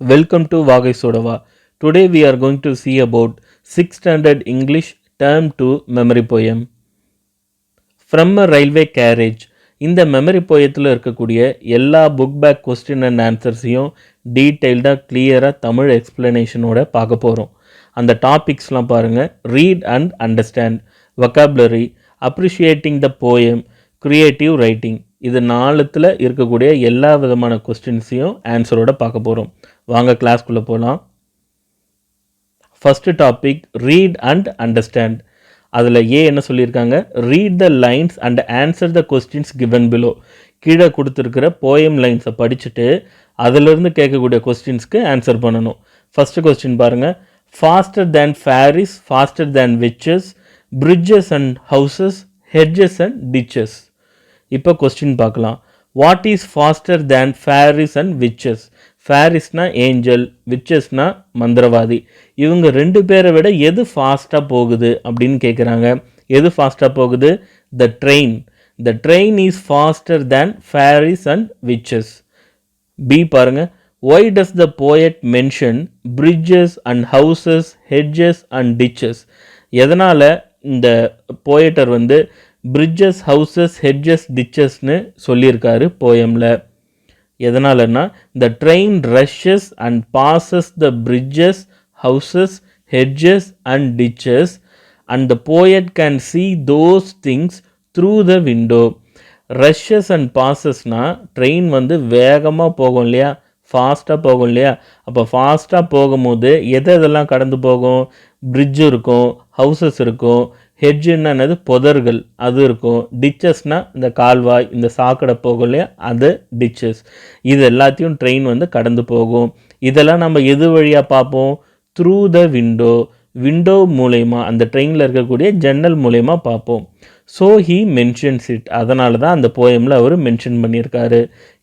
Welcome to Vagai Sodava. Today we are going to see about 6th standard English term 2 memory poem. From a railway carriage. இந்த memory போயத்தில் இருக்கக்கூடிய எல்லா book back question and ஆன்சர்ஸையும் டீட்டெயில்டாக கிளியராக தமிழ் எக்ஸ்பிளனேஷனோட பார்க்க போகிறோம். அந்த டாபிக்ஸ்லாம் பாருங்கள். Read and understand, vocabulary, appreciating the poem, creative writing. இது நாலுத்தில் இருக்கக்கூடிய எல்லா விதமான கொஸ்டின்ஸையும் ஆன்சரோட பார்க்க போகிறோம். வாங்க கிளாஸ்க்குள்ளே போகலாம். First topic read and understand. அதில் என்ன சொல்லியிருக்காங்க, read the lines and answer the questions given below. கீழே கொடுத்துருக்கிற போயம் லைன்ஸை படிச்சுட்டு அதிலிருந்து கேட்கக்கூடிய கொஸ்டின்ஸ்க்கு ஆன்சர் பண்ணணும். ஃபஸ்ட்டு கொஸ்டின் பாருங்கள். Faster than fairies, faster than witches, bridges and houses, hedges and ditches. இப்போ கொஸ்டின் பார்க்கலாம். What is faster than fairies and witches? ஃபேரிஸ்னா ஏஞ்சல், விச்சஸ்னா மந்திரவாதி. இவங்க ரெண்டு பேரை விட எது ஃபாஸ்ட்டாக போகுது அப்படின்னு கேட்குறாங்க. எது ஃபாஸ்ட்டாக போகுது? The train. The train is faster than fairies and witches. B பாருங்க. Why does the poet mention bridges and houses, hedges and ditches? எதனால் இந்த போயட்டர் பிரிட்ஜஸ், ஹவுசஸ், ஹெட்ஜஸ், டிச்சஸ்னு சொல்லியிருக்காரு போயமில். எதனாலன்னா, the train rushes and passes the bridges, houses, hedges and ditches and the poet can see those things through the window. Rushes and பாசஸ்னால் train வேகமாக போகும் இல்லையா, ஃபாஸ்ட்டாக போகும் இல்லையா. அப்போ ஃபாஸ்ட்டாக போகும்போது எதெல்லாம் கடந்து போகும்? பிரிட்ஜு இருக்கும், ஹவுசஸ் இருக்கும், ஹெட்ஜுன்னா என்னது, புதர்கள் அது இருக்கும், டிச்சஸ்னால் இந்த கால்வாய், இந்த சாக்கடை போகும் இல்லையா, அது டிச்சஸ். இது எல்லாத்தையும் ட்ரெயின் கடந்து போகும். இதெல்லாம் நம்ம எது வழியாக பார்ப்போம்? Through the window. விண்டோ மூலயமா, அந்த ட்ரெயினில் இருக்கக்கூடிய ஜன்னல் மூலயமா பார்ப்போம். So he mentions it. அதனால தான் அந்த போயமில் அவர் மென்ஷன் பண்ணியிருக்காரு.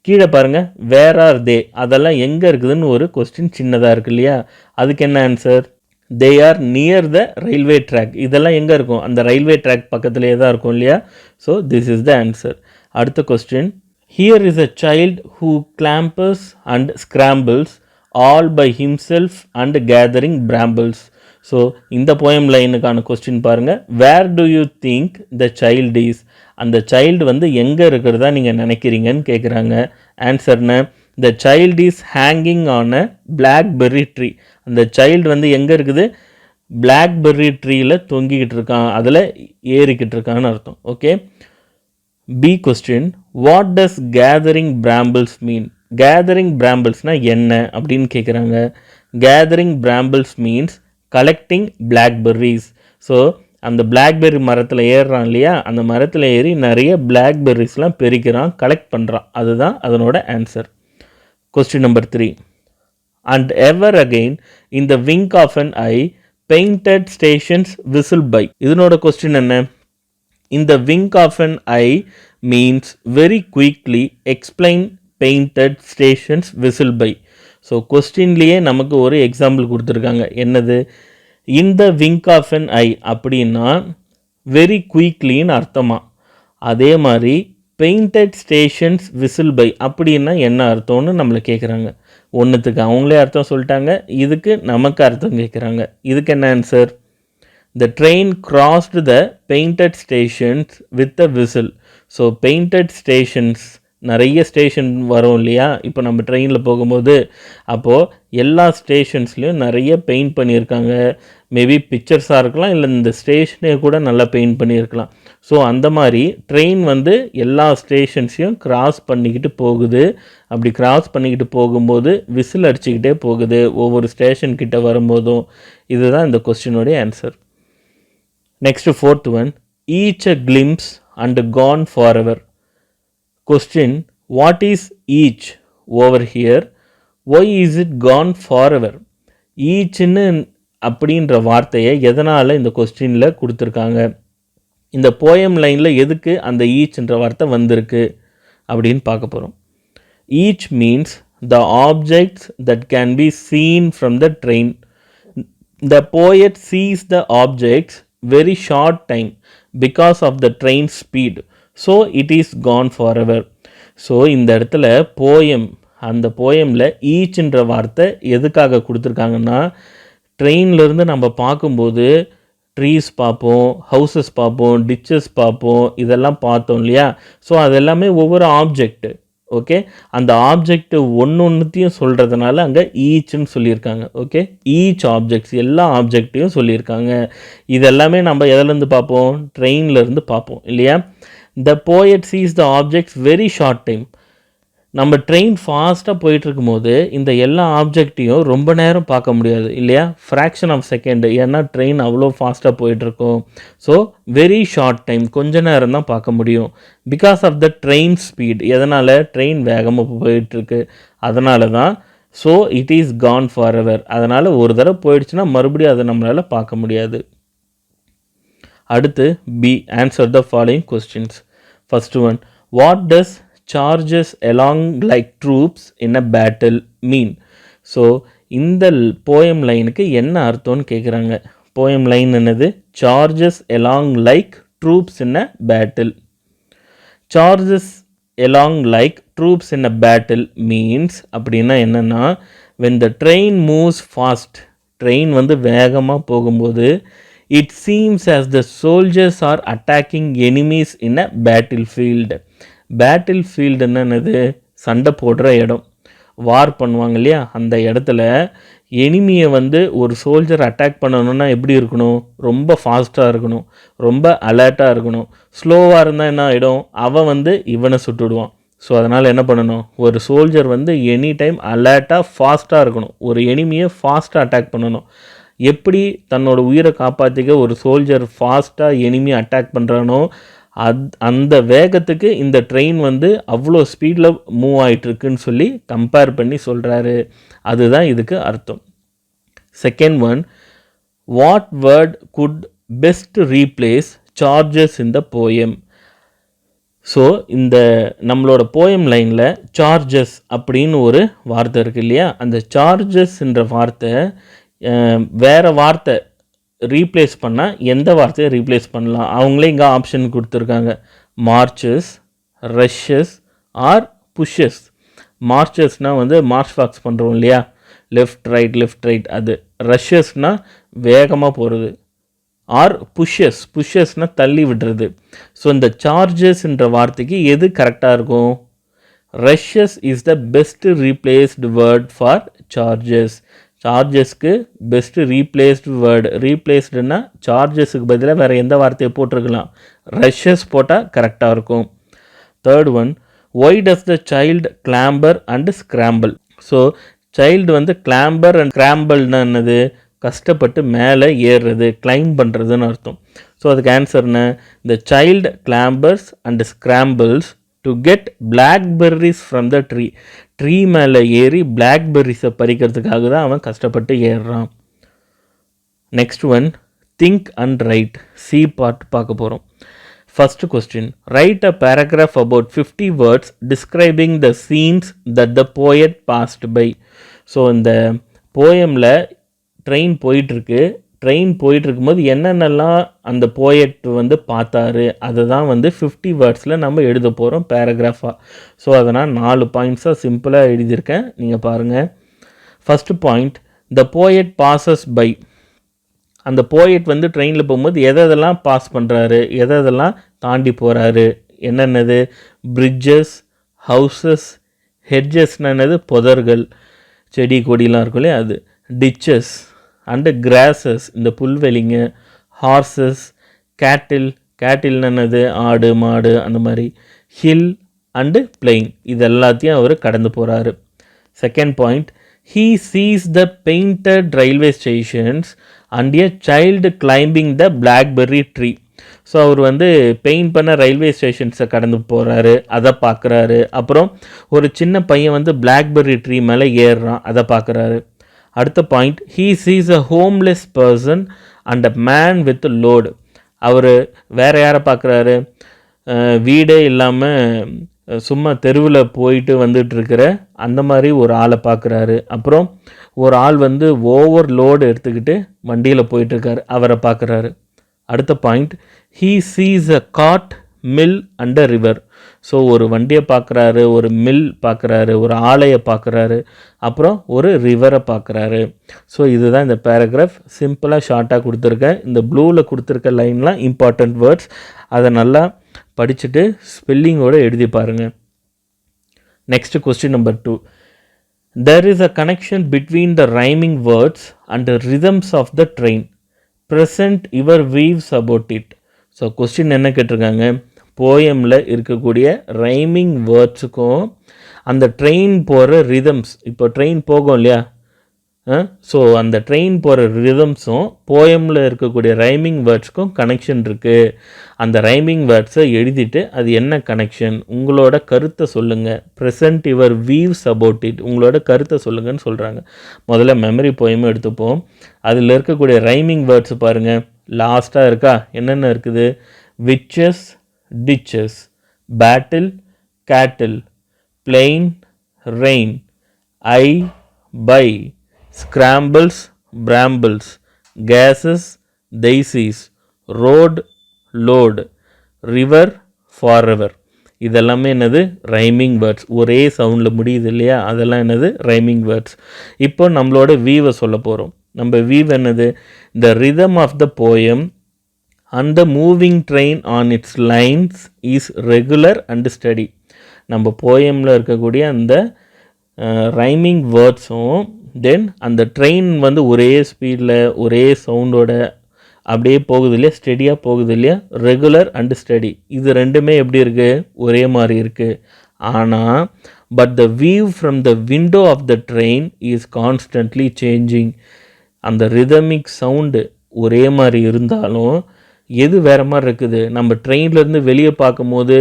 கீழே பாருங்கள், வேர் ஆர் தே, அதெல்லாம் எங்கே இருக்குதுன்னு ஒரு கொஸ்டின் சின்னதாக இருக்கு இல்லையா. அதுக்கு என்ன answer? They are near the railway track. இதெல்லாம் எங்கே இருக்கும்? அந்த ரயில்வே ட்ராக் பக்கத்துலேயே தான் இருக்கும் இல்லையா. So this is the answer. அடுத்த question. Here is a child who clambers and scrambles all by himself and gathering brambles. So இந்த போயம் லைனுக்கான கொஸ்டின் பாருங்கள். Where do you think the child is? அந்த child எங்கே இருக்கிறதா நீங்கள் நினைக்கிறீங்கன்னு கேட்குறாங்க. ஆன்சர்னு, the child is hanging on a blackberry tree. அந்த சைல்டு எங்கே இருக்குது? பிளாக்பெர்ரி ட்ரீயில் தொங்கிக்கிட்டு இருக்கான், அதில் ஏறிக்கிட்டு இருக்கான்னு அர்த்தம். Okay. B question. What does gathering brambles mean? Gathering பிராம்பிள்ஸ்னால் என்ன அப்படின்னு கேட்குறாங்க. Gathering brambles means collecting blackberries. So அந்த பிளாக்பெர்ரி மரத்தில் ஏறுறான் இல்லையா, அந்த மரத்தில் ஏறி நிறைய பிளாக்பெர்ரிஸ்லாம் பெருக்கிறான், கலெக்ட் பண்ணுறான். அதுதான் அதனோட answer. Question number 3. And ever again in the wink of an eye painted stations whistle by. இதனோட கொஸ்டின் என்ன? In the wink of an eye means very quickly explain painted stations whistle by. So கொஸ்டின்லேயே நமக்கு ஒரு example கொடுத்துருக்காங்க. என்னது? In the wink of an eye அப்படின்னா very குயிக்லின்னு அர்த்தமா. அதே மாதிரி பெயிண்டட் ஸ்டேஷன்ஸ் விசில் பை அப்படின்னா என்ன அர்த்தம்னு நம்மளை கேட்குறாங்க. ஒன்றுத்துக்கு அவங்களே அர்த்தம் சொல்லிட்டாங்க, இதுக்கு நமக்கு அர்த்தம் கேட்குறாங்க. இதுக்கு என்ன answer? The train crossed the painted stations with a whistle. So painted stations, நிறைய ஸ்டேஷன் வரும் இல்லையா இப்போ நம்ம ட்ரெயினில் போகும்போது. அப்போது எல்லா ஸ்டேஷன்ஸ்லேயும் நிறைய பெயிண்ட் பண்ணியிருக்காங்க. மேபி பிக்சர்ஸாக இருக்கலாம், இல்லை இந்த ஸ்டேஷனே கூட நல்லா பெயிண்ட் பண்ணியிருக்கலாம். ஸோ அந்த மாதிரி ட்ரெயின் எல்லா ஸ்டேஷன்ஸையும் கிராஸ் பண்ணிக்கிட்டு போகுது. அப்படி கிராஸ் பண்ணிக்கிட்டு போகும்போது விசில் அடிச்சுக்கிட்டே போகுது ஒவ்வொரு ஸ்டேஷன் கிட்ட வரும்போதும். இதுதான் இந்த கொஸ்டினுடைய answer. Next 4th one. Each a glimpse and gone for ever. Question. What is each over here? Why is it gone forever? ஈச்னு அப்படின்ற வார்த்தையை எதனால் இந்த கொஸ்டினில் கொடுத்துருக்காங்க? இந்த போயம் லைனில் எதுக்கு அந்த ஈச்ன்ற வார்த்தை வந்திருக்கு அப்படின்னு பார்க்க போகிறோம். Each means the objects that can be seen from the train. The poet sees the objects very short time because of the train speed. So it is gone for ever. So இந்த இடத்துல poem அந்த போயமில் ஈச்ன்ற வார்த்தை எதுக்காக கொடுத்துருக்காங்கன்னா, ட்ரெயின்லேருந்து நம்ம பார்க்கும்போது trees பார்ப்போம், houses பார்ப்போம், டிச்சஸ் பார்ப்போம், இதெல்லாம் பார்த்தோம் இல்லையா? ஸோ அது எல்லாமே ஒவ்வொரு ஆப்ஜெக்ட். ஓகே, அந்த ஆப்ஜெக்ட் ஒன்றுத்தையும் சொல்கிறதுனால அங்கே ஈச்ன்னு சொல்லியிருக்காங்க. ஓகே, ஈச் ஆப்ஜெக்ட்ஸ் எல்லா ஆப்ஜெக்டையும் சொல்லியிருக்காங்க. இதெல்லாமே நம்ம எதுலேருந்து பார்ப்போம்? ட்ரெயின்லேருந்து பார்ப்போம் இல்லையா? The poet sees the objects very short time. நம்ம ட்ரெயின் ஃபாஸ்ட்டாக போயிட்டுருக்கும்போது இந்த எல்லா ஆப்ஜெக்டையும் ரொம்ப நேரம் பார்க்க முடியாது இல்லையா? ஃப்ராக்ஷன் ஆஃப் செகண்டு, ஏன்னா ட்ரெயின் அவ்வளோ ஃபாஸ்ட்டாக போயிட்டுருக்கோம். ஸோ வெரி ஷார்ட் டைம், கொஞ்ச நேரம் தான் பார்க்க முடியும். Because of the train speed, எதனால்? ட்ரெயின் வேகமாக போயிட்டுருக்கு, அதனால தான். So it is gone for ever. அதனால் ஒரு தடவை போயிடுச்சுன்னா மறுபடியும் அதை நம்மளால் பார்க்க முடியாது. அடுத்து B, answer the following questions. First one, what does charges along like troops in a battle mean? So இந்த போயம் லைனுக்கு என்ன அர்த்தம்னு கேட்குறாங்க. போயம் லைன் என்னது? charges along like troops in a battle. charges along like troops in a battle means அப்படின்னா என்னென்னா, when the train moves fast, train வந்து வேகமாக போகும்போது it seems as the soldiers are attacking enemies in a battlefield. Battle field என்னது? சண்டை போடுற இடம், வார் பண்ணுவாங்க இல்லையா? அந்த இடத்துல எனிமியை வந்து ஒரு சோல்ஜர் அட்டாக் பண்ணணுன்னா எப்படி இருக்கணும்? ரொம்ப ஃபாஸ்ட்டாக இருக்கணும், ரொம்ப அலர்ட்டாக இருக்கணும். ஸ்லோவாக இருந்தால் என்ன ஆகிடும்? அவன் வந்து இவனை சுட்டுடுவான். ஸோ அதனால் என்ன பண்ணணும்? ஒரு சோல்ஜர் வந்து எனி டைம் அலர்ட்டாக ஃபாஸ்ட்டாக இருக்கணும், ஒரு எனிமியை ஃபாஸ்ட்டாக அட்டாக் பண்ணணும். எப்படி தன்னோட உயிரை காப்பாற்றிக்க ஒரு சோல்ஜர் ஃபாஸ்ட்டாக எனிமியை அட்டாக் பண்ணுறானோ, அந்த வேகத்துக்கு இந்த ட்ரெயின் வந்து அவ்வளோ ஸ்பீடில் மூவ் ஆகிட்டுருக்குன்னு சொல்லி கம்பேர் பண்ணி சொல்கிறாரு. அதுதான் இதுக்கு அர்த்தம். Second one, what word good best replace charges in the poem? So இந்த நம்மளோட போயம் லைனில் சார்ஜஸ் அப்படின்னு ஒரு வார்த்தை இருக்குது இல்லையா? அந்த சார்ஜஸ்ன்ற வார்த்தை வேறு வார்த்தை ரீப்ளேஸ் பண்ணால் எந்த வார்த்தையை ரீப்ளேஸ் பண்ணலாம்? அவங்களே இங்கே ஆப்ஷன் கொடுத்துருக்காங்க. Marches, rushes or pushes. மார்ச்சஸ்னால் வந்து மார்ச் ஃபாக்ஸ் பண்ணுறோம் இல்லையா? லெஃப்ட் ரைட், அது. ரஷ்ஷஸ்னால் வேகமாக போகிறது. ஆர் புஷ்ஷஸ்னால் தள்ளி விடுறது. ஸோ இந்த சார்ஜஸ்ன்ற வார்த்தைக்கு எது கரெக்டாக இருக்கும்? Rushes is the best replaced word for charges. சார்ஜஸ்க்கு பெஸ்ட்டு ரீப்ளேஸ்டு வேர்டு. ரீப்ளேஸ்டுன்னா சார்ஜஸுக்கு பதிலாக வேறு எந்த வார்த்தையை போட்டிருக்கலாம்? ரஷ்ஷஸ் போட்டால் கரெக்டாக இருக்கும். Third one, why does the child clamber and scramble? So child வந்து கிளாம்பர் அண்ட் ஸ்க்ராம்பிள்னா என்னது? கஷ்டப்பட்டு மேலே ஏறுறது, கிளைம் பண்ணுறதுன்னு அர்த்தம். ஸோ அதுக்கு ஆன்சர் என்ன? The child clambers and scrambles to get blackberries from the tree. Tree மேலே ஏறி பிளாக்பெர்ரிஸை பறிக்கிறதுக்காக தான் அவன் கஷ்டப்பட்டு ஏறுறான். Next one, think and write. C part பார்க்க போகிறோம். First question, write a paragraph about 50 words describing the scenes that the poet passed by. So இந்த போயமில் ட்ரெயின் போயிட்டுருக்கு, ட்ரெயின் போயிட்டுருக்கும்போது என்னென்னலாம் அந்த போயட் வந்து பார்த்தாரு அதை தான் வந்து 50 வேர்ட்ஸில் நம்ம எழுத போகிறோம் பேராகிராஃபாக. ஸோ அதனால் 4 பாயிண்ட்ஸாக சிம்பிளாக எழுதியிருக்கேன், நீங்கள் பாருங்கள். First point, the poet passes by. அந்த போயட் வந்து ட்ரெயினில் போகும்போது எதெல்லாம் பாஸ் பண்ணுறாரு, எதெல்லாம் தாண்டி போகிறாரு, என்னென்னது? பிரிட்ஜஸ், ஹவுசஸ், ஹெட்ஜஸ்னா என்னது? புதர்கள், செடி கொடிலாம் இருக்கும் இல்லையா அது. டிச்சஸ் அண்டு கிராசஸ், இந்த புல்வெளிங்க. ஹார்சஸ், கேட்டில்னு என்னது? ஆடு மாடு அந்த மாதிரி. ஹில் அண்டு பிளெயின், இது எல்லாத்தையும் அவர் கடந்து போகிறாரு. Second point, he sees the painted railway stations and a child climbing the blackberry tree. So அவர் வந்து பெயிண்ட் பண்ண ரயில்வே ஸ்டேஷன்ஸை கடந்து போகிறாரு, அதை பார்க்குறாரு. அப்புறம் ஒரு சின்ன பையன் வந்து பிளாக்பெர்ரி ட்ரீ மேலே ஏறுறான், அதை பார்க்குறாரு. அடுத்த point, he sees a homeless person and a man with a load. அவர் வேறு யாரை பார்க்குறாரு? வீடே இல்லாமல் சும்மா தெருவில் போயிட்டு வந்துட்டுருக்கிற அந்த மாதிரி ஒரு ஆளை பார்க்குறாரு. அப்புறம் ஒரு ஆள் வந்து ஓவர் லோடு எடுத்துக்கிட்டு வண்டியில் போயிட்டுருக்காரு, அவரை பார்க்குறாரு. அடுத்த point, he sees a cart mill and a river. So ஒரு வண்டியை பார்க்குறாரு, ஒரு மில் பார்க்குறாரு, ஒரு ஆலையை பார்க்குறாரு, அப்புறம் ஒரு ரிவரை பார்க்குறாரு. ஸோ இதுதான் இந்த பேராகிராஃப். சிம்பிளாக ஷார்ட்டாக கொடுத்துருக்கேன். இந்த ப்ளூவில் கொடுத்துருக்க லைன்லாம் இம்பார்ட்டண்ட் வேர்ட்ஸ். அதை நல்லா படிச்சுட்டு ஸ்பெல்லிங்கோடு எழுதி பாருங்கள். Next question number 2. There is a connection between the rhyming words and the rhythms of the train. Present your views about it. So question என்ன கேட்டிருக்காங்க, போயமில் இருக்கக்கூடிய ரைமிங் வேர்ட்ஸுக்கும் அந்த ட்ரெயின் போகிற ரிதம்ஸ், இப்போ ட்ரெயின் போகும் இல்லையா, ஸோ அந்த ட்ரெயின் போகிற ரிதம்ஸும் போயமில் இருக்கக்கூடிய ரைமிங் வேர்ட்ஸுக்கும் கனெக்ஷன் இருக்குது. அந்த ரைமிங் வேர்ட்ஸை எழுதிட்டு அது என்ன கனெக்ஷன், உங்களோட கருத்தை சொல்லுங்கள். Present your views about it, உங்களோட கருத்தை சொல்லுங்கன்னு சொல்கிறாங்க. முதல்ல மெமரி போயமும் எடுத்துப்போம். அதில் இருக்கக்கூடிய ரைமிங் வேர்ட்ஸ் பாருங்கள். லாஸ்ட்டாக இருக்கா, என்னென்ன இருக்குது, witches, ditches, battle, cattle, plain, rain, eye, by, scrambles, brambles, gases, daisies, road, load, river, forever. இதெல்லாமே என்னது, ரைமிங் வேர்ட்ஸ். ஒரே சவுண்டில் முடியுது இல்லையா, அதெல்லாம் என்னது, ரைமிங் வேர்ட்ஸ். இப்போ நம்மளோட வீவை சொல்ல போகிறோம். நம்ம வீவ் என்னது, the rhythm of the poem and the moving train on its lines is regular and steady. நம்ம போயமில் இருக்கக்கூடிய அந்த ரைமிங் வேர்ட்ஸும் தென் அந்த ட்ரெயின் வந்து ஒரே ஸ்பீடில் ஒரே சவுண்டோட அப்படியே போகுது இல்லையா, ஸ்டெடியாக போகுது இல்லையா, ரெகுலர் அண்ட் ஸ்டடி. இது ரெண்டுமே எப்படி இருக்குது, ஒரே மாதிரி இருக்குது. ஆனால் but the view from the window of the train is constantly changing. அந்த ரிதமிக் சவுண்டு ஒரே மாதிரி இருந்தாலும் எது வேறு மாதிரி இருக்குது. நம்ம ட்ரெயின்லேருந்து வெளியே பார்க்கும்போது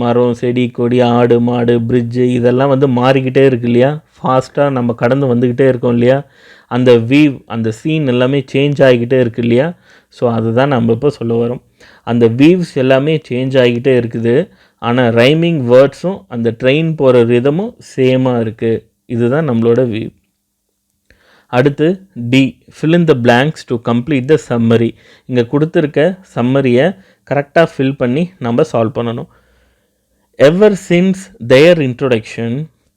மரம், செடி, கொடி, ஆடு, மாடு, பிரிட்ஜு இதெல்லாம் வந்து மாறிக்கிட்டே இருக்கு இல்லையா, ஃபாஸ்ட்டாக நம்ம கடந்து வந்துக்கிட்டே இருக்கோம் இல்லையா, அந்த வீவ், அந்த சீன் எல்லாமே சேஞ்ச் ஆகிக்கிட்டே இருக்குது இல்லையா. ஸோ அதுதான் நம்ம இப்போ சொல்ல வரோம். அந்த வீவ்ஸ் எல்லாமே சேஞ்ச் ஆகிக்கிட்டே இருக்குது, ஆனால் ரைமிங் வேர்ட்ஸும் அந்த ட்ரெயின் போகிற ரிதமும் சேமாக இருக்குது. இதுதான் நம்மளோட வீவ். அடுத்து D, fill in the blanks to complete the summary. இங்கே கொடுத்துருக்க சம்மரியை கரெக்டாக ஃபில் பண்ணி நம்ம சால்வ் பண்ணணும். Ever since their introduction,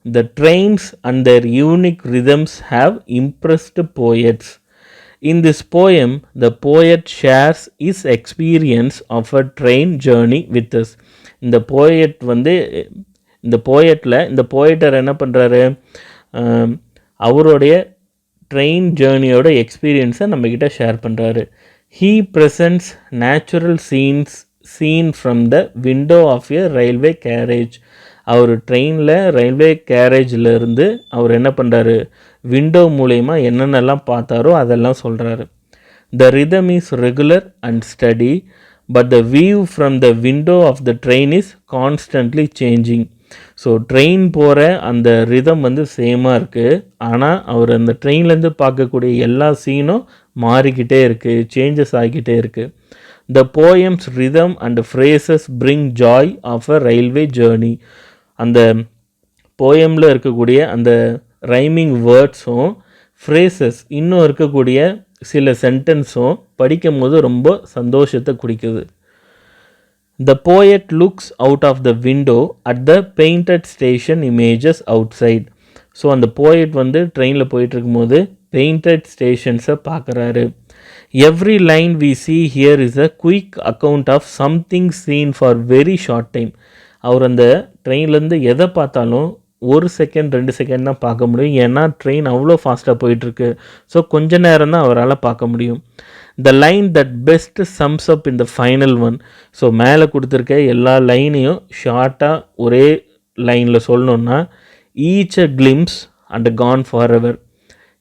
the trains and their unique rhythms have impressed poets. In this poem, the poet shares his experience of a train journey with us. இந்த poet வந்து இந்த poeter என்ன பண்ணுறாரு, அவருடைய train ஜேர்னியோட எக்ஸ்பீரியன்ஸை நம்மக்கிட்ட share பண்ணுறாரு. He presents natural scene from the window of a railway carriage. அவர் ட்ரெயினில் ரயில்வே கேரேஜில் இருந்து அவர் என்ன பண்ணுறாரு, விண்டோ மூலயமா என்னென்னலாம் பார்த்தாரோ அதெல்லாம் சொல்கிறாரு. The rhythm is regular and steady, but the view from the window of the train is constantly changing. So train போகிற அந்த ரிதம் வந்து சேமாக இருக்குது, ஆனால் அவர் அந்த ட்ரெயின்லேருந்து பார்க்கக்கூடிய எல்லா சீனும் மாறிக்கிட்டே இருக்குது, சேஞ்சஸ் ஆகிக்கிட்டே இருக்குது. The poem's rhythm and phrases bring joy of a railway journey. அந்த போயமில் இருக்கக்கூடிய அந்த ரைமிங் வேர்ட்ஸும் ஃப்ரேசஸ் இன்னும் இருக்கக்கூடிய சில சென்டென்ஸும் படிக்கும் போது ரொம்ப சந்தோஷத்தை குடிக்குது. The poet looks out of the window at the painted station images outside. So அந்த போயட் வந்து ட்ரெயினில் போயிட்டுருக்கும்போது பெயிண்டட் ஸ்டேஷன்ஸை பார்க்குறாரு. Every line we see here is a quick account of something seen for very short time. அவர் அந்த ட்ரெயின்லேருந்து எதை பார்த்தாலும் 1 second 2 second தான் பார்க்க முடியும், ஏன்னா ட்ரெயின் அவ்வளோ ஃபாஸ்ட்டாக போயிட்டுருக்கு. ஸோ கொஞ்ச நேரம் தான் அவரால் பார்க்க முடியும். The line that best sums up in the final one. So மேலே கொடுத்துருக்க எல்லா லைனையும் ஷார்ட்டாக ஒரே லைனில் சொல்லணுன்னா, each a glimpse and gone for ever.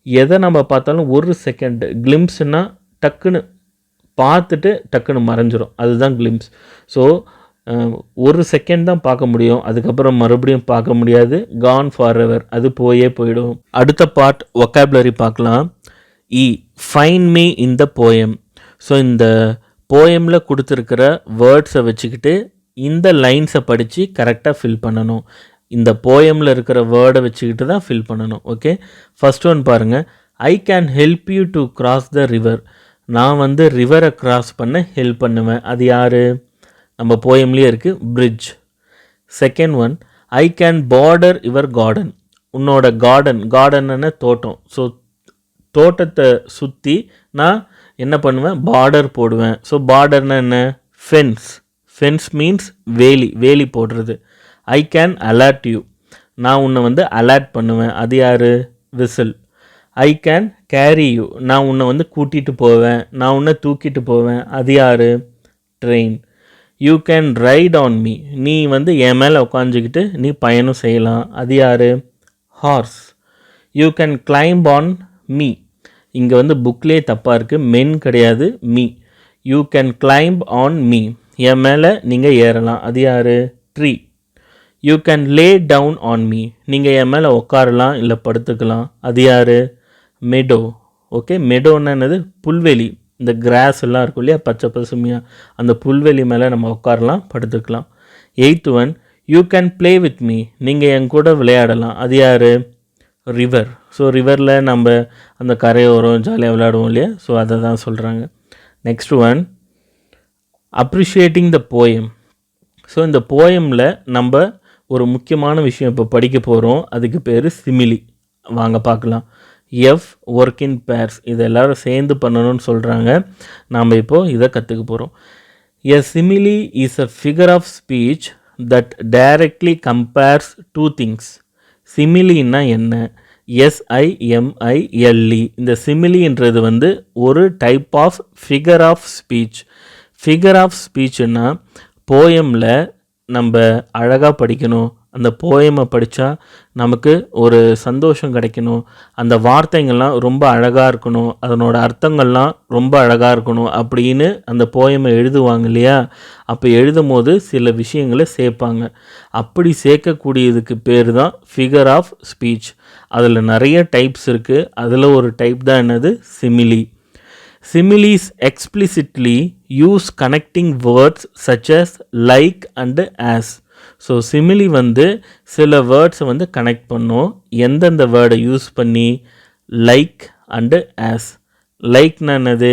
எதை நம்ம பார்த்தாலும் 1 செகண்ட், கிளிம்ஸ்னால் டக்குன்னு பார்த்துட்டு டக்குன்னு மறைஞ்சிரும், அதுதான் கிளிம்ஸ். ஸோ 1 செகண்ட் தான் பார்க்க முடியும், அதுக்கப்புறம் மறுபடியும் பார்க்க முடியாது. கான் ஃபார் எவர், அது போயிடும். அடுத்த பார்ட் ஒக்காபுலரி பார்க்கலாம். Find me in the poem. So இந்த போயமில் கொடுத்துருக்கிற வேர்ட்ஸை வச்சுக்கிட்டு இந்த லைன்ஸை படித்து கரெக்டாக ஃபில் பண்ணணும். இந்த போயமில் இருக்கிற வேர்டை வச்சுக்கிட்டு தான் ஃபில் பண்ணணும். ஓகே, ஃபஸ்ட் ஒன் பாருங்கள். I can help you to cross the river. நான் வந்து ரிவரை கிராஸ் பண்ண ஹெல்ப் பண்ணுவேன். அது யார்? நம்ம போயம்லேயே இருக்குது bridge. Second one, I can border your garden. உன்னோட கார்டன்னு தோட்டம். ஸோ தோட்டத்தை சுற்றி நான் என்ன பண்ணுவேன், பார்டர் போடுவேன். ஸோ பார்டர்னா என்ன, ஃபென்ஸ் மீன்ஸ் வேலி போடுறது. ஐ கேன் அலர்ட் யூ, நான் உன்னை அலர்ட் பண்ணுவேன். அது யார், whistle. I can carry you, நான் உன்னை கூட்டிகிட்டு போவேன், நான் உன்னை தூக்கிட்டு போவேன். அது யார், train. You can ride on me, நீ என் மேலே உட்காந்துக்கிட்டு நீ பயணம் செய்யலாம். அது யார், horse. You can climb on me, இங்கே புக்லேயே தப்பாக இருக்குது, மென் கிடையாது, me. You can climb on me, என் மேலே நீங்கள் ஏறலாம். அது யார், tree. You can lay down on me, நீங்கள் என் மேலே உட்காரலாம் இல்லை படுத்துக்கலாம். அது யார், மெடோ. ஓகே, மெடோன்னா என்னது, புல்வெளி. இந்த கிராஸ் எல்லாம் இருக்கும் இல்லையா, பச்சை பசுமையாக, அந்த புல்வெளி மேலே நம்ம உட்காரலாம், படுத்துக்கலாம். Eighth one, you can play with me, நீங்கள் என் கூட விளையாடலாம். அது யார், ரிவர். ஸோ ரிவரில் நம்ம அந்த கரையோரம் ஜாலியாக விளையாடுவோம் இல்லையா, ஸோ அதை தான் சொல்கிறாங்க. Next one, appreciating the poem. So இந்த போயமில் நம்ம ஒரு முக்கியமான விஷயம் இப்போ படிக்க போகிறோம், அதுக்கு பேர் சிமிலி. வாங்க பார்க்கலாம். எஃப் ஒர்க் இன் பேர்ஸ், இது எல்லோரும் சேர்ந்து பண்ணணும்னு சொல்கிறாங்க. நாம் இப்போது இதை கற்றுக்க போகிறோம். A simile is a figure of speech that directly compares two things. சிமிலின்னா என்ன, SIMILE. இந்த சிமிலின்றது ஒரு type of figure of speech. Figure of ஸ்பீச்சுன்னா போயமில் நம்ம அழகாக படிக்கணும், அந்த போயமை படித்தா நமக்கு ஒரு சந்தோஷம் கிடைக்கணும், அந்த வார்த்தைங்கள்லாம் ரொம்ப அழகாக இருக்கணும், அதனோட அர்த்தங்கள்லாம் ரொம்ப அழகாக இருக்கணும் அப்படின்னு அந்த போயமை எழுதுவாங்க இல்லையா. அப்போ எழுதும் போது சில விஷயங்களை சேர்ப்பாங்க. அப்படி சேர்க்கக்கூடியதுக்கு பேர் தான் ஃபிகர் ஆஃப் ஸ்பீச். அதில் நிறைய டைப்ஸ் இருக்குது, அதில் ஒரு டைப் தான் என்னது, சிமிலி. Similes explicitly use connecting words such as like and as. So simile சில வேர்ட்ஸை கனெக்ட் பண்ணும். எந்தெந்த வேர்டை யூஸ் பண்ணி, லைக் அண்டு ஆஸ். லைக்னா என்னது,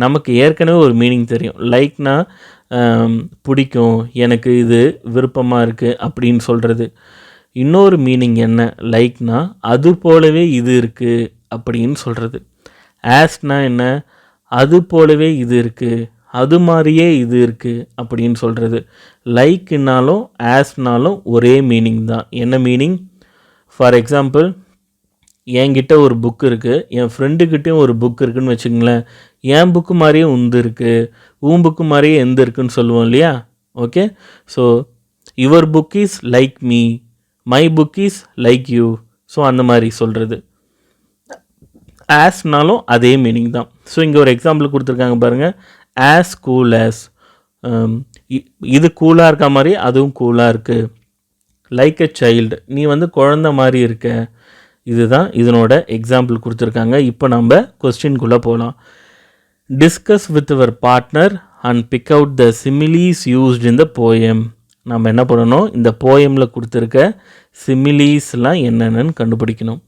நமக்கு ஏற்கனவே ஒரு மீனிங் தெரியும். லைக்னா பிடிக்கும், எனக்கு இது விருப்பமாக இருக்குது அப்படின்னு சொல்கிறது. இன்னொரு மீனிங் என்ன, லைக்னா அது போலவே இது இருக்குது அப்படின்னு சொல்கிறது. ஆஸ்னா என்ன, அது போலவே இது இருக்குது, அது மாதிரியே இது இருக்குது அப்படின்னு சொல்கிறது. லைக்னாலும் ஆஸ்னாலும் ஒரே மீனிங் தான். என்ன மீனிங், ஃபார் எக்ஸாம்பிள், என்கிட்ட ஒரு புக் இருக்குது, என் ஃப்ரெண்டுக்கிட்டேயும் ஒரு புக் இருக்குதுன்னு வச்சுங்களேன். என் புக்கு மாதிரியே உந்து இருக்குது, உன் புக்கு மாதிரியே எந்த இருக்குன்னு சொல்லுவோம் இல்லையா. Okay, so your book is like me, my book is like you. So அந்த மாதிரி சொல்கிறது. ஆஸ்னாலும் அதே மீனிங் தான். ஸோ இங்கே ஒரு எக்ஸாம்பிள் கொடுத்துருக்காங்க பாருங்கள். ஆஸ் கூல் ஆஸ், இது கூலாக இருக்க மாதிரி அதுவும் கூலாக இருக்குது. லைக் எ சைல்டு, நீ குழந்த மாதிரி இருக்க. இதுதான் இதனோட எக்ஸாம்பிள் கொடுத்துருக்காங்க. இப்போ நம்ம கொஸ்டின்குள்ளே போகலாம். Discuss with your partner and pick out the similes used in the poem. நம்ம என்ன பண்ணணும், இந்த போயமில் கொடுத்துருக்க சிமிலீஸ்லாம் என்னென்னு கண்டுபிடிக்கணும்.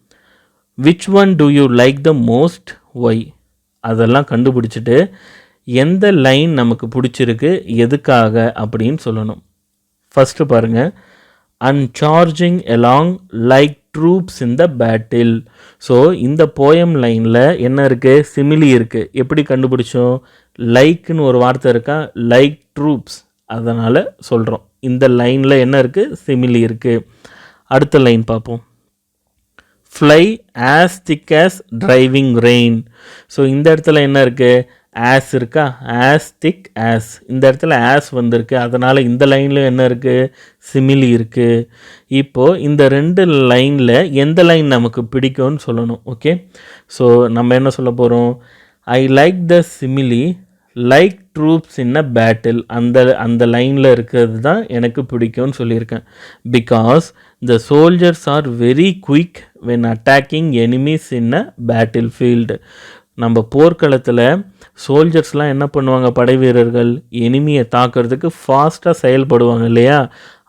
Which one do you like the most, why. அதெல்லாம் கண்டுபிடிச்சிட்டு எந்த லைன் நமக்கு பிடிச்சிருக்கு, எதுக்காக அப்படின்னு சொல்லணும். ஃபஸ்ட்டு பாருங்கள், charging along like troops in the battle. So இந்த போயம் லைனில் என்ன இருக்குது, சிமிலி இருக்குது. எப்படி கண்டுபிடிச்சோம், லைக்குன்னு ஒரு வார்த்தை இருக்கா, லைக் ட்ரூப்ஸ், அதனால் சொல்கிறோம். இந்த லைனில் என்ன இருக்குது, சிமிலி இருக்குது. அடுத்த லைன் பார்ப்போம். ஃப்ளை ஆஸ் திக் ஆஸ் டிரைவிங் ரெயின். ஸோ இந்த இடத்துல என்ன இருக்குது, ஆஸ் இருக்கா, ஆஸ் திக் ஆஸ். இந்த இடத்துல ஆஸ் வந்திருக்கு, அதனால் இந்த லைனில் என்ன இருக்குது, சிமிலி இருக்குது. இப்போது இந்த ரெண்டு லைனில் எந்த லைன் நமக்கு பிடிக்கும்னு சொல்லணும். ஓகே, ஸோ நம்ம என்ன சொல்ல போகிறோம், I like the simile like troops in a battle. அந்த லைனில் இருக்கிறது தான் எனக்கு பிடிக்கும்னு சொல்லியிருக்கேன். Because the soldiers are very quick when attacking enemies in a battle field. நம்ம போர்க்களத்தில் சோல்ஜர்ஸ்லாம் என்ன பண்ணுவாங்க, படை வீரர்கள் எனிமியை தாக்கிறதுக்கு ஃபாஸ்ட்டாக செயல்படுவாங்க இல்லையா.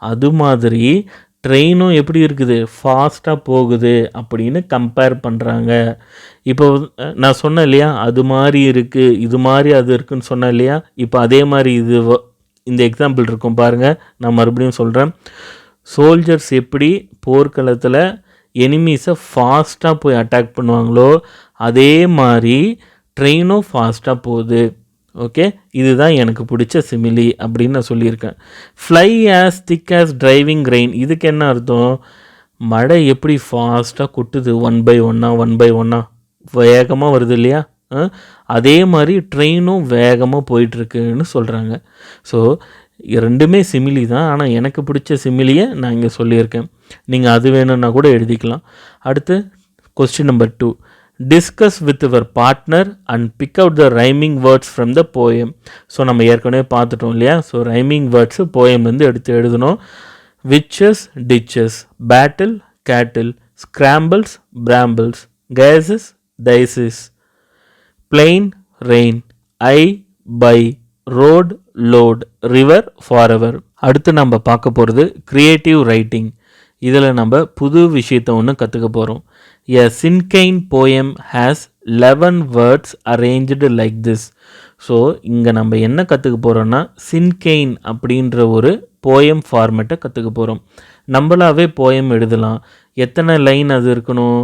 அது மாதிரி ட்ரெயினும் எப்படி இருக்குது, ஃபாஸ்ட்டாக போகுது அப்படின்னு கம்பேர் பண்ணுறாங்க. இப்போ நான் சொன்னேன் இல்லையா, அது மாதிரி இருக்குது, இது மாதிரி அது இருக்குதுன்னு சொன்னேன் இல்லையா, இப்போ அதே மாதிரி இந்த எக்ஸாம்பிள் இருக்கும் பாருங்கள். நான் மறுபடியும் சொல்கிறேன். சோல்ஜர்ஸ் எப்படி போர்க்களத்தில் எனிமீஸை ஃபாஸ்ட்டாக போய் அட்டாக் பண்ணுவாங்களோ அதே மாதிரி ட்ரெயினும் ஃபாஸ்ட்டாக போகுது. ஓகே, இதுதான் எனக்கு பிடிச்ச சிமிலி அப்படின்னு நான் சொல்லியிருக்கேன். ஃப்ளை ஆஸ் திக் ஆஸ் டிரைவிங் ரெயின், இதுக்கு என்ன அர்த்தம்? மழை எப்படி ஃபாஸ்ட்டாக கொட்டுது, ஒன் பை ஒன்னாக வேகமாக வருது இல்லையா, அதே மாதிரி ட்ரெயினும் வேகமாக போயிட்டுருக்குன்னு சொல்கிறாங்க. ஸோ ரெண்டுமே சிமிலி தான், ஆனால் எனக்கு பிடிச்ச சிமிலியை நான் இங்கே சொல்லியிருக்கேன். நீங்கள் அது வேணும்னா கூட எழுதிக்கலாம். அடுத்து question number 2, discuss with your partner and pick out the rhyming words from the poem. So நம்ம ஏற்கனவே பார்த்துட்டோம் இல்லையா. ஸோ ரைமிங் வேர்ட்ஸு போயம்லேருந்து எடுத்து எழுதணும். Witches, ditches, battle, cattle, scrambles, brambles, gazes, daisies, plain, rain, eye, by, road, load, river, forever. அடுத்து நம்ம பார்க்க போகிறது க்ரியேட்டிவ் ரைட்டிங். இதில் நம்ம புது விஷயத்தை ஒன்று கற்றுக்க போகிறோம். A cinquain poem has 11 words arranged like this. So இங்கே நம்ம என்ன கற்றுக்க போகிறோன்னா, சின்கெயின் அப்படின்ற ஒரு போயம் ஃபார்மேட்டை கற்றுக்க போகிறோம். நம்மளாவே போயம் எழுதலாம். எத்தனை லைன் அது இருக்கணும்?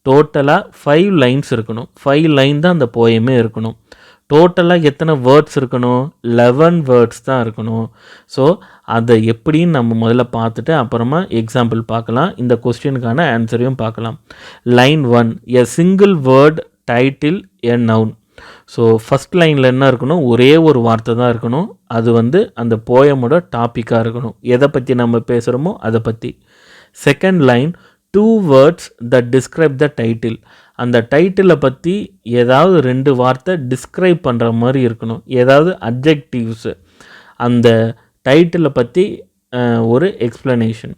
டோட்டலாக 5 லைன்ஸ் இருக்கணும். 5 லைன் தான் அந்த போயமே இருக்கணும். டோட்டலாக எத்தனை வேர்ட்ஸ் இருக்கணும்? 11 வேர்ட்ஸ் தான் இருக்கணும். ஸோ அதை எப்படின்னு நம்ம முதல்ல பார்த்துட்டு அப்புறமா எக்ஸாம்பிள் பார்க்கலாம். இந்த கொஸ்டினுக்கான ஆன்சரையும் பார்க்கலாம். Line 1, a single word title a noun. So first லைனில் என்ன இருக்கணும்? ஒரே ஒரு வார்த்தை தான் இருக்கணும். அது அந்த போயமோட டாப்பிக்காக இருக்கணும். எதை பற்றி நம்ம பேசுகிறோமோ அதை பற்றி. Second line, 2 words that describe the title. அந்த டைட்டிலை பற்றி ஏதாவது 2 வார்த்தை டிஸ்கிரைப் பண்ணுற மாதிரி இருக்கணும். ஏதாவது அட்ஜெக்டிவ்ஸு அந்த டைட்டிலை பற்றி ஒரு எக்ஸ்ப்ளனேஷன்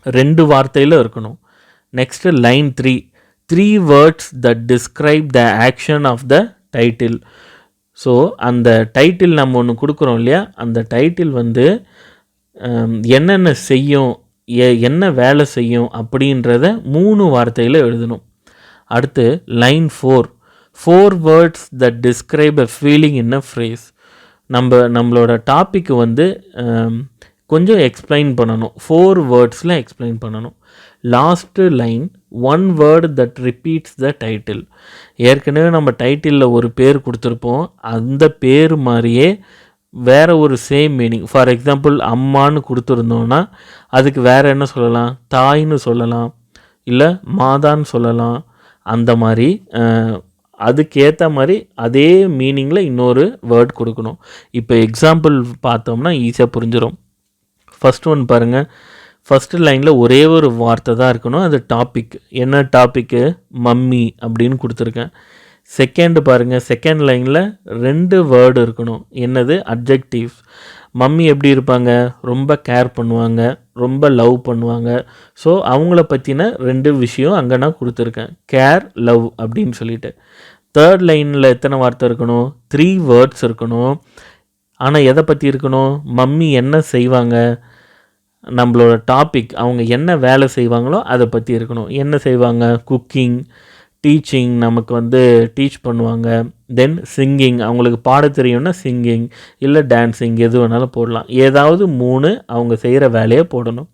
2 வார்த்தையில் இருக்கணும். Next line 3, 3 words that describe the action of the title. So அந்த டைட்டில் நம்ம ஒன்று கொடுக்குறோம் இல்லையா, அந்த டைட்டில் என்னென்ன செய்யும், என்ன வேலை செய்யும் அப்படின்றத 3 வார்த்தையில் எழுதணும். அடுத்து line 4, 4 words that describe a feeling in a phrase. நம்மளோட டாப்பிக்கு கொஞ்சம் எக்ஸ்பிளைன் பண்ணணும். 4 வேர்ட்ஸில் எக்ஸ்பிளைன் பண்ணணும். Last line, 1 word that repeats the title. ஏற்கனவே நம்ம டைட்டிலில் ஒரு பேர் கொடுத்துருப்போம். அந்த பேர் மாதிரியே வேறு ஒரு சேம் மீனிங். ஃபார் எக்ஸாம்பிள் அம்மான்னு கொடுத்துருந்தோன்னா அதுக்கு வேறு என்ன சொல்லலாம்? தாய்னு சொல்லலாம், இல்லை மாதான்னு சொல்லலாம். அந்த மாதிரி அதுக்கேற்ற மாதிரி அதே மீனிங்கில் இன்னொரு வேர்ட் கொடுக்கணும். இப்போ எக்ஸாம்பிள் பார்த்தோம்னா ஈஸியாக புரிஞ்சிடும். ஃபஸ்ட் ஒன் பாருங்கள். ஃபஸ்ட்டு லைனில் ஒரே ஒரு வார்த்தை தான் இருக்கணும். அது டாபிக். என்ன டாப்பிக்கு? மம்மி அப்படின்னு கொடுத்துருக்கேன். செகண்டு பாருங்கள், செகண்ட் லைனில் 2 வேர்டு இருக்கணும். என்னது? அட்ஜெக்டிவ்ஸ். மம்மி எப்படி இருப்பாங்க? ரொம்ப கேர் பண்ணுவாங்க, ரொம்ப லவ் பண்ணுவாங்க. ஸோ அவங்கள பற்றின 2 விஷயம் அங்கே நான் கொடுத்துருக்கேன், கேர், லவ் அப்படின்னு சொல்லிட்டு. தேர்ட் லைனில் எத்தனை வார்த்தை இருக்கணும்? 3 வேர்ட்ஸ் இருக்கணும். ஆனால் எதை பற்றி இருக்கணும்? மம்மி என்ன செய்வாங்க, நம்மளோட டாபிக், அவங்க என்ன வேலை செய்வாங்களோ அதை பற்றி இருக்கணும். என்ன செய்வாங்க? குக்கிங், டீச்சிங், நமக்கு டீச் பண்ணுவாங்க. தென் சிங்கிங், அவங்களுக்கு பாட தெரியும்னா சிங்கிங், இல்லை டான்ஸிங், எது வேணாலும் போடலாம். ஏதாவது 3 அவங்க செய்கிற வேலையை போடணும்.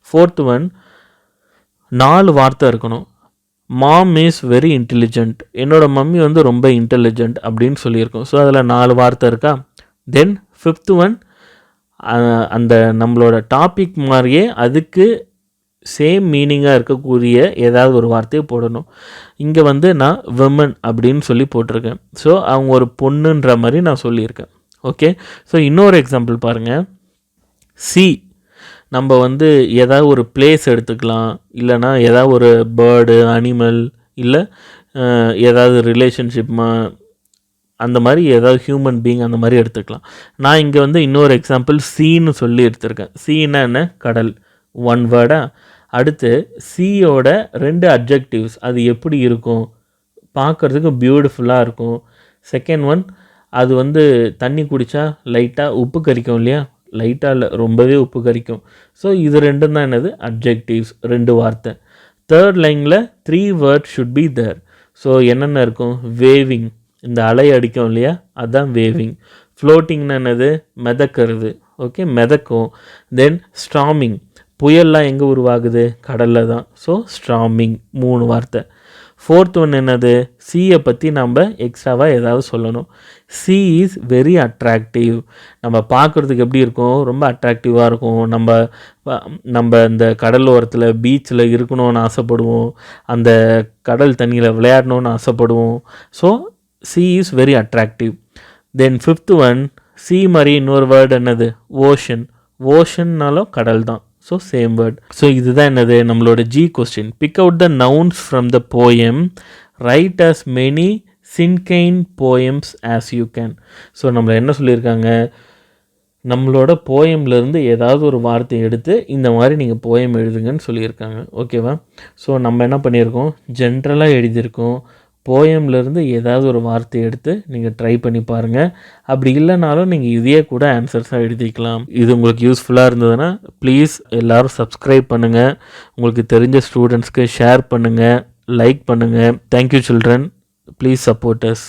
ஃபோர்த் ஒன், 4 வார்த்தை இருக்கணும். Mom is very intelligent. என்னோடய மம்மி ரொம்ப இன்டெலிஜென்ட் அப்படின்னு சொல்லியிருக்கோம். ஸோ அதில் 4 வார்த்தை இருக்கா. தென் ஃபிஃப்த் ஒன், அந்த நம்மளோட டாபிக் மாதிரியே அதுக்கு சேம் மீனிங்காக இருக்கக்கூடிய ஏதாவது ஒரு வார்த்தையை போடணும். இங்கே நான் விமன் அப்படின்னு சொல்லி போட்டிருக்கேன். ஸோ அவங்க ஒரு பொண்ணுன்ற மாதிரி நான் சொல்லியிருக்கேன். ஓகே. ஸோ இன்னொரு எக்ஸாம்பிள் பாருங்கள். சி, நம்ம ஏதாவது ஒரு பிளேஸ் எடுத்துக்கலாம், இல்லைனா ஏதாவது ஒரு பேர்டு, அனிமல், இல்லை ஏதாவது ரிலேஷன்ஷிப்மா, அந்த மாதிரி ஏதாவது ஹியூமன் பீயிங் அந்த மாதிரி எடுத்துக்கலாம். நான் இங்கே இன்னொரு எக்ஸாம்பிள் சீன்னு சொல்லி எடுத்திருக்கேன். சீன்னா என்ன? கடல். 1 வேர்டா. அடுத்து சீயோட 2 அட்ஜெக்டிவ்ஸ். அது எப்படி இருக்கும்? பார்க்குறதுக்கு பியூட்டிஃபுல்லாக இருக்கும். செகண்ட் ஒன், அது தண்ணி குடித்தா லைட்டாக உப்பு கரிக்கும் இல்லையா, லைட்டாக இல்லை, ரொம்பவே உப்பு கரிக்கும். ஸோ இது ரெண்டும் தான் என்னது அட்ஜெக்டிவ்ஸ், 2 வார்த்தை. தேர்ட் லைனில் 3 words should be there. So என்னென்ன இருக்கும்? வேவிங், இந்த அலை அடிக்கும் இல்லையா, அதுதான் வேவிங். ஃப்ளோட்டிங்னா என்னது? மிதக்கிறது. ஓகே, மிதக்கும். தென் ஸ்டார்மிங், புயல்லாம் எங்கே உருவாகுது? கடலில் தான். ஸோ ஸ்டார்மிங் 3 வார்த்தை. ஃபோர்த் ஒன் என்னது? சீயை பற்றி நம்ம எக்ஸ்ட்ராவாக ஏதாவது சொல்லணும். C is very attractive. நம்ம பார்க்குறதுக்கு எப்படி இருக்கும்? ரொம்ப அட்ராக்டிவாக இருக்கும். நம்ம இந்த கடல் ஓரத்தில் பீச்சில் இருக்கணும்னு ஆசைப்படுவோம், அந்த கடல் தண்ணியில் விளையாடணும்னு ஆசைப்படுவோம். So C is very attractive. Then fifth one, C மாதிரி இன்னொரு வேர்டு என்னது? ஓஷன். ஓஷன்னாலும் கடல் தான். So same word. ஸோ இதுதான் என்னது? நம்மளோட G question. Pick out the nouns from the poem, write as many cinquain poems as you can. So நம்மளை என்ன சொல்லியிருக்காங்க? நம்மளோட போயம்லேருந்து ஏதாவது ஒரு வார்த்தையை எடுத்து இந்த மாதிரி நீங்கள் போயம் எழுதுங்கன்னு சொல்லியிருக்காங்க. ஓகேவா? ஸோ நம்ம என்ன பண்ணியிருக்கோம்? ஜென்ரலாக எழுதியிருக்கோம். போயம்லேருந்து ஏதாவது ஒரு வார்த்தையை எடுத்து நீங்கள் ட்ரை பண்ணி பாருங்கள். அப்படி இல்லைனாலும் நீங்கள் இதையே கூட ஆன்சர்ஸாக எழுதிக்கலாம். இது உங்களுக்கு யூஸ்ஃபுல்லாக இருந்ததுன்னா ப்ளீஸ் எல்லோரும் சப்ஸ்கிரைப் பண்ணுங்கள். உங்களுக்கு தெரிஞ்ச ஸ்டூடெண்ட்ஸ்க்கு ஷேர் பண்ணுங்கள், லைக் பண்ணுங்கள். Thank you children. Please support us.